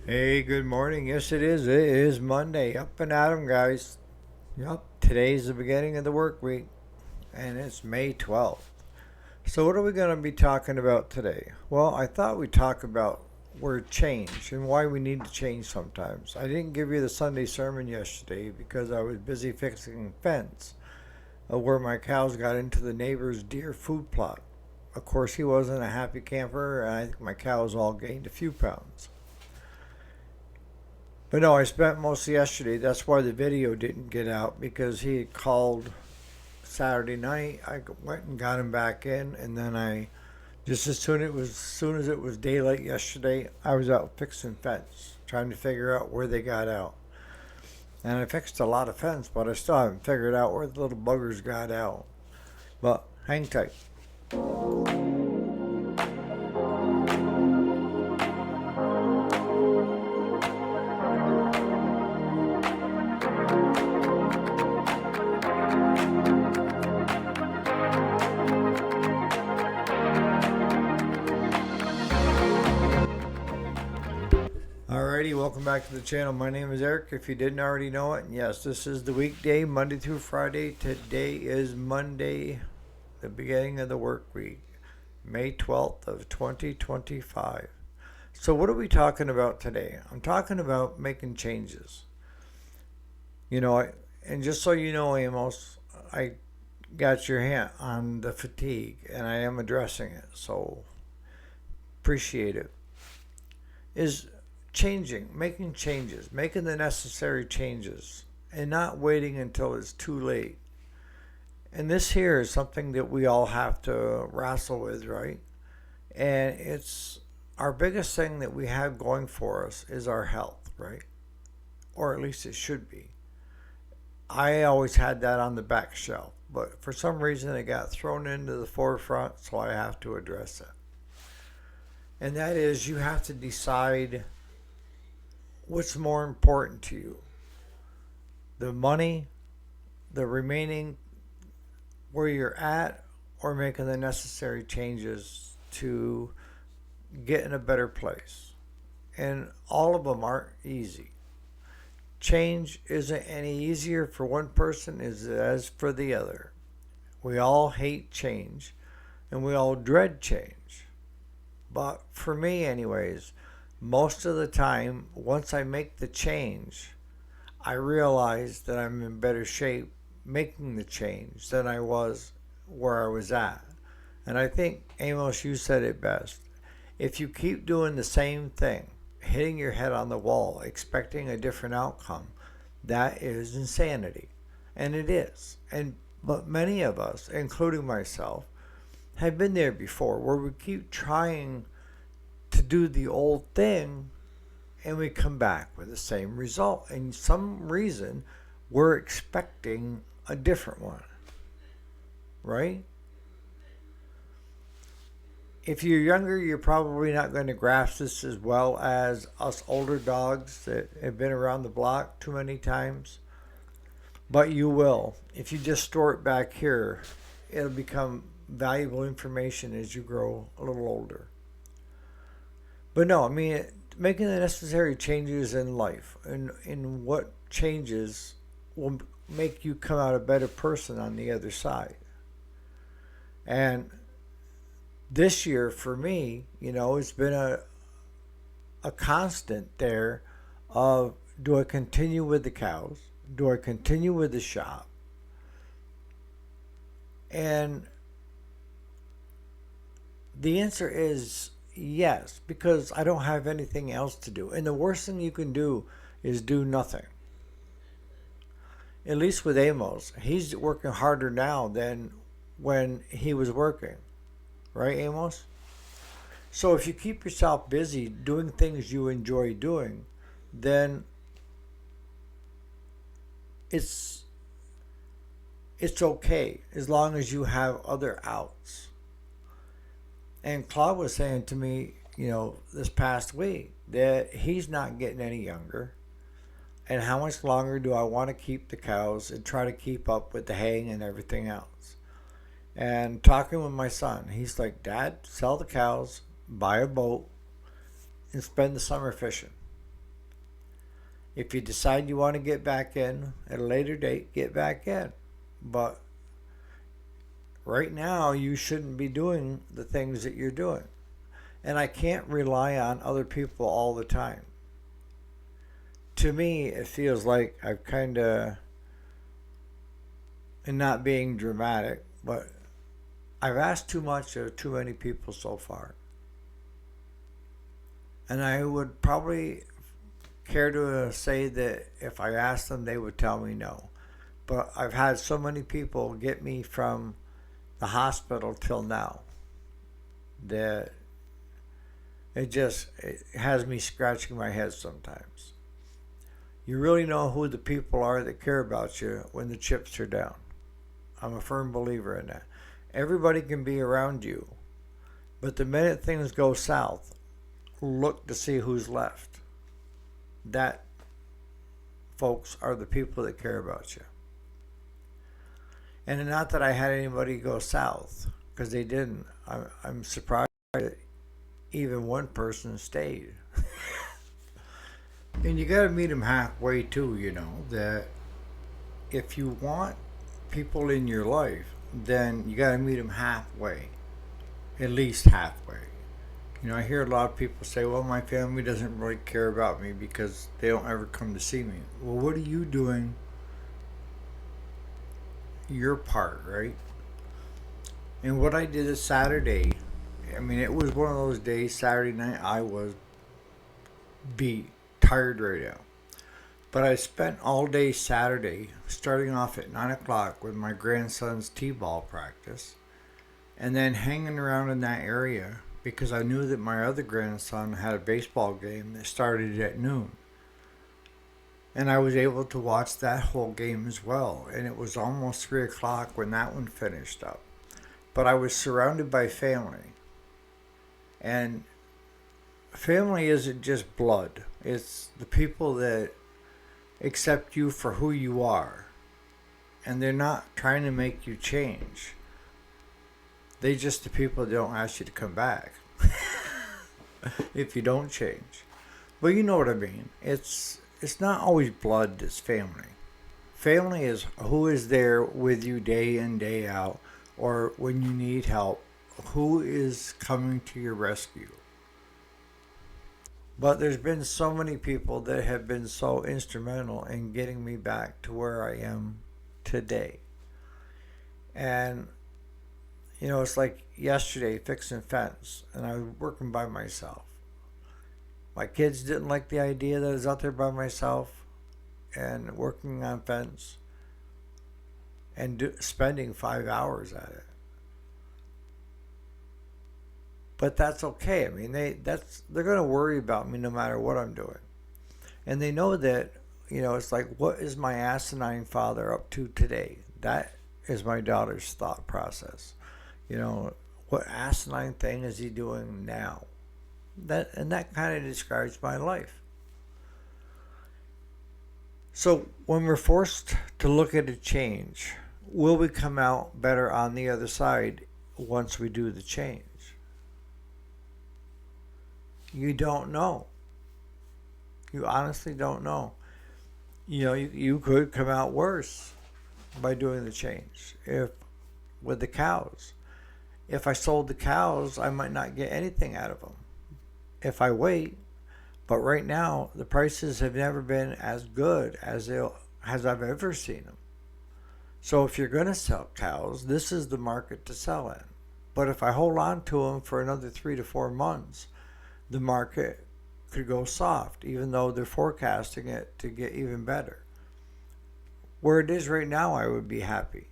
Hey, good morning. Yes, it is. It is Monday. Up and at 'em, guys. Yup. Today's the beginning of the work week, and it's May 12th. So, what are we going to be talking about today? Well, I thought we'd talk about word change and why we need to change sometimes. I didn't give you the Sunday sermon yesterday because I was busy fixing a fence where my cows got into the neighbor's deer food plot. Of course, he wasn't a happy camper, and I think my cows all gained a few pounds. But no, I spent most of yesterday. That's why the video didn't get out because he had called Saturday night. I went and got him back in, and then I just as soon as it was daylight yesterday, I was out fixing fence, trying to figure out where they got out. And I fixed a lot of fence, but I still haven't figured out where the little buggers got out. But hang tight. Alrighty, welcome back to the channel. My name is Eric, if you didn't already know it. And yes, this is the weekday, Monday through Friday. Today is Monday, the beginning of the work week, May 12th of 2025. So what are we talking about today? I'm talking about making changes. You know, and just so you know, Amos, I got your hand on the fatigue and I am addressing it. So appreciate it. Is changing, making changes, making the necessary changes, and not waiting until it's too late. And this here is something that we all have to wrestle with, right? And it's our biggest thing that we have going for us is our health, right? Or at least it should be. I always had that on the back shelf, but for some reason it got thrown into the forefront, so I have to address it. And that is you have to decide what's more important to you, the money, the remaining where you're at, or making the necessary changes to get in a better place. And all of them aren't easy. Change isn't any easier for one person as it is for the other. We all hate change and we all dread change. But for me, anyways, most of the time, once I make the change, I realize that I'm in better shape making the change than I was where I was at. And I think, Amos, you said it best. If you keep doing the same thing, hitting your head on the wall, expecting a different outcome, that is insanity. And it is. But many of us, including myself, have been there before where we keep trying to do the old thing and we come back with the same result. And some reason we're expecting a different one, right? If you're younger, you're probably not going to grasp this as well as us older dogs that have been around the block too many times. But you will. If you just store it back here, it'll become valuable information as you grow a little older. But no, I mean, making the necessary changes in life and in what changes will make you come out a better person on the other side. And this year for me, it's been a constant there of do I continue with the cows? Do I continue with the shop? And the answer is yes, because I don't have anything else to do. And the worst thing you can do is do nothing. At least with Amos, he's working harder now than when he was working. Right, Amos? So if you keep yourself busy doing things you enjoy doing, then it's it's okay as long as you have other outs. And Claude was saying to me, this past week that he's not getting any younger. And how much longer do I want to keep the cows and try to keep up with the haying and everything else? And talking with my son, he's like, Dad, sell the cows, buy a boat, and spend the summer fishing. If you decide you want to get back in at a later date, get back in. But right now, you shouldn't be doing the things that you're doing. And I can't rely on other people all the time. To me, it feels like I've kind of, and not being dramatic, but I've asked too much of too many people so far. And I would probably care to say that if I asked them, they would tell me no. But I've had so many people get me from the hospital till now that it has me scratching my head sometimes. You really know who the people are that care about you when the chips are down. I'm a firm believer in that. Everybody can be around you, but the minute things go south, look to see who's left. That, folks, are the people that care about you. And not that I had anybody go south, because they didn't. I'm surprised that even one person stayed. And you got to meet them halfway too, that if you want people in your life, then you got to meet them halfway, at least halfway. I hear a lot of people say, well, my family doesn't really care about me because they don't ever come to see me. Well, what are you doing your part, right? And what I did is Saturday, it was one of those days, Saturday night, I was beat, tired right now. But I spent all day Saturday, starting off at 9 o'clock with my grandson's t-ball practice, and then hanging around in that area because I knew that my other grandson had a baseball game that started at noon. And I was able to watch that whole game as well. And it was almost 3 o'clock when that one finished up. But I was surrounded by family. And family isn't just blood. It's the people that accept you for who you are. And they're not trying to make you change. They just the people that don't ask you to come back. If you don't change. But you know what I mean. It's not always blood that's family. Family is who is there with you day in, day out, or when you need help, who is coming to your rescue. But there's been so many people that have been so instrumental in getting me back to where I am today. And, it's like yesterday fixing fence, and I was working by myself. My kids didn't like the idea that I was out there by myself and working on fence and spending 5 hours at it. But that's okay. They're going to worry about me no matter what I'm doing. And they know that, it's like, what is my asinine father up to today? That is my daughter's thought process. What asinine thing is he doing now? That kind of describes my life. So when we're forced to look at a change, will we come out better on the other side once we do the change? You don't know. You honestly don't know. You could come out worse by doing the change. With the cows. If I sold the cows, I might not get anything out of them. If I wait, but right now the prices have never been as good as I've ever seen them. So if you're going to sell cows, this is the market to sell in. But if I hold on to them for another 3 to 4 months, the market could go soft, even though they're forecasting it to get even better. Where it is right now, I would be happy.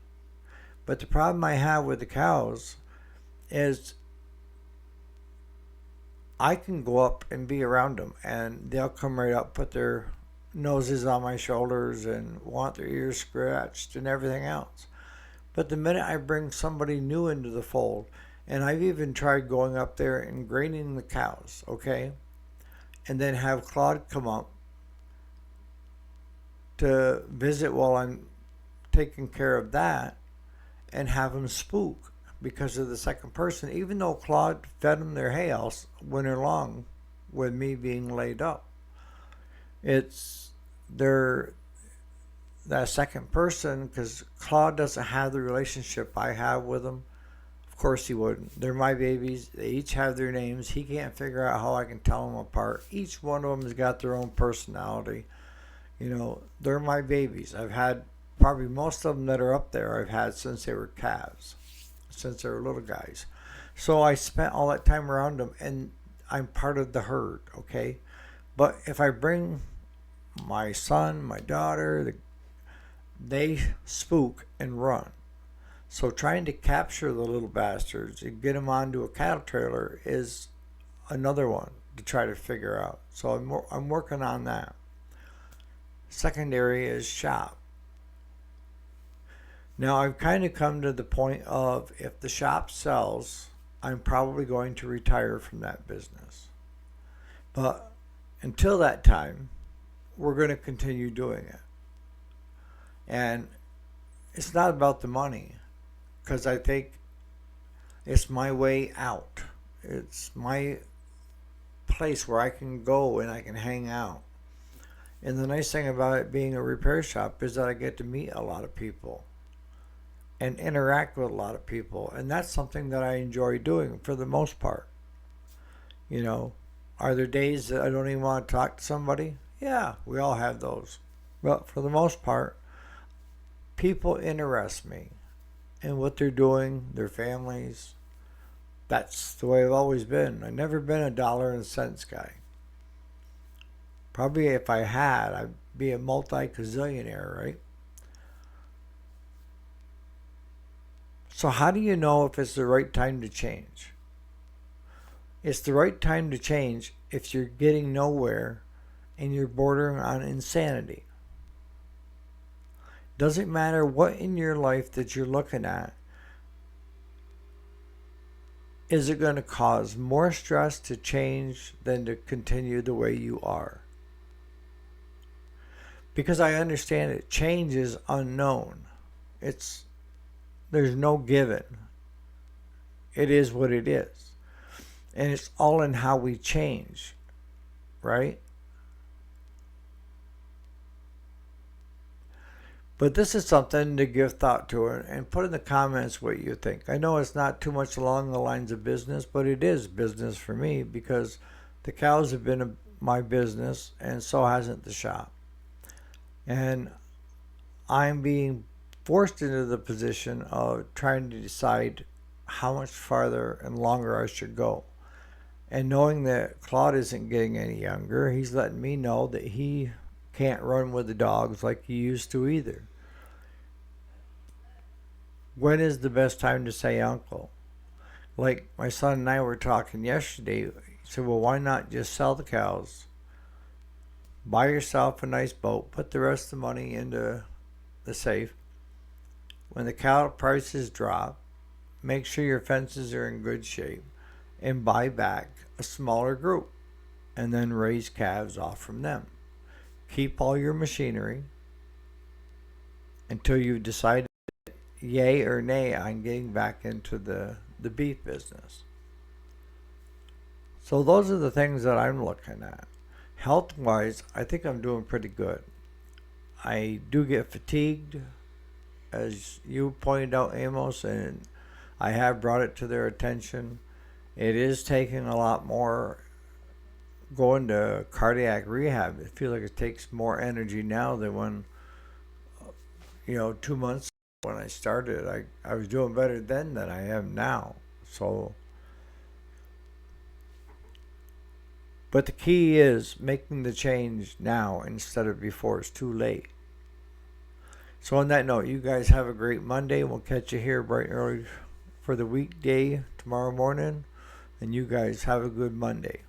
But the problem I have with the cows is I can go up and be around them, and they'll come right up, put their noses on my shoulders and want their ears scratched and everything else. But the minute I bring somebody new into the fold, and I've even tried going up there and grading the cows, okay? And then have Claude come up to visit while I'm taking care of that and have him spook because of the second person, even though Claude fed them their hay all winter long with me being laid up. It's they're that second person, because Claude doesn't have the relationship I have with them. Of course he wouldn't. They're my babies. They each have their names. He can't figure out how I can tell them apart. Each one of them has got their own personality. They're my babies. I've had probably most of them that are up there I've had since they were calves, since they were little guys. So I spent all that time around them, and I'm part of the herd, okay? But if I bring my son, my daughter, they spook and run. So trying to capture the little bastards and get them onto a cattle trailer is another one to try to figure out. So I'm working on that. Secondary is shop. Now I've kind of come to the point of, if the shop sells, I'm probably going to retire from that business. But until that time, we're going to continue doing it. And it's not about the money, because I think it's my way out. It's my place where I can go and I can hang out. And the nice thing about it being a repair shop is that I get to meet a lot of people and interact with a lot of people. And that's something that I enjoy doing for the most part. Are there days that I don't even want to talk to somebody? Yeah, we all have those. But for the most part, people interest me in what they're doing, their families. That's the way I've always been. I've never been a dollar and cents guy. Probably if I had, I'd be a multi-gazillionaire, right? So how do you know if it's the right time to change? It's the right time to change if you're getting nowhere and you're bordering on insanity. Doesn't matter what in your life that you're looking at. Is it going to cause more stress to change than to continue the way you are? Because I understand it. Change is unknown. There's no given. It is what it is. And it's all in how we change, right? But this is something to give thought to, and put in the comments what you think. I know it's not too much along the lines of business, but it is business for me, because the cows have been my business, and so hasn't the shop. And I'm being forced into the position of trying to decide how much farther and longer I should go. And knowing that Claude isn't getting any younger, he's letting me know that he can't run with the dogs like he used to either. When is the best time to say uncle? Like my son and I were talking yesterday. He said, well, why not just sell the cows, buy yourself a nice boat, put the rest of the money into the safe. When the cow prices drop, make sure your fences are in good shape, and buy back a smaller group, and then raise calves off from them. Keep all your machinery until you've decided yay or nay on getting back into the beef business. So those are the things that I'm looking at. Health-wise, I think I'm doing pretty good. I do get fatigued, as you pointed out, Amos, and I have brought it to their attention. It is taking a lot more going to cardiac rehab. I feel like it takes more energy now than when, 2 months when I started. I was doing better then than I am now. So, but the key is making the change now instead of before it's too late. So on that note, you guys have a great Monday. We'll catch you here bright and early for the weekday tomorrow morning. And you guys have a good Monday.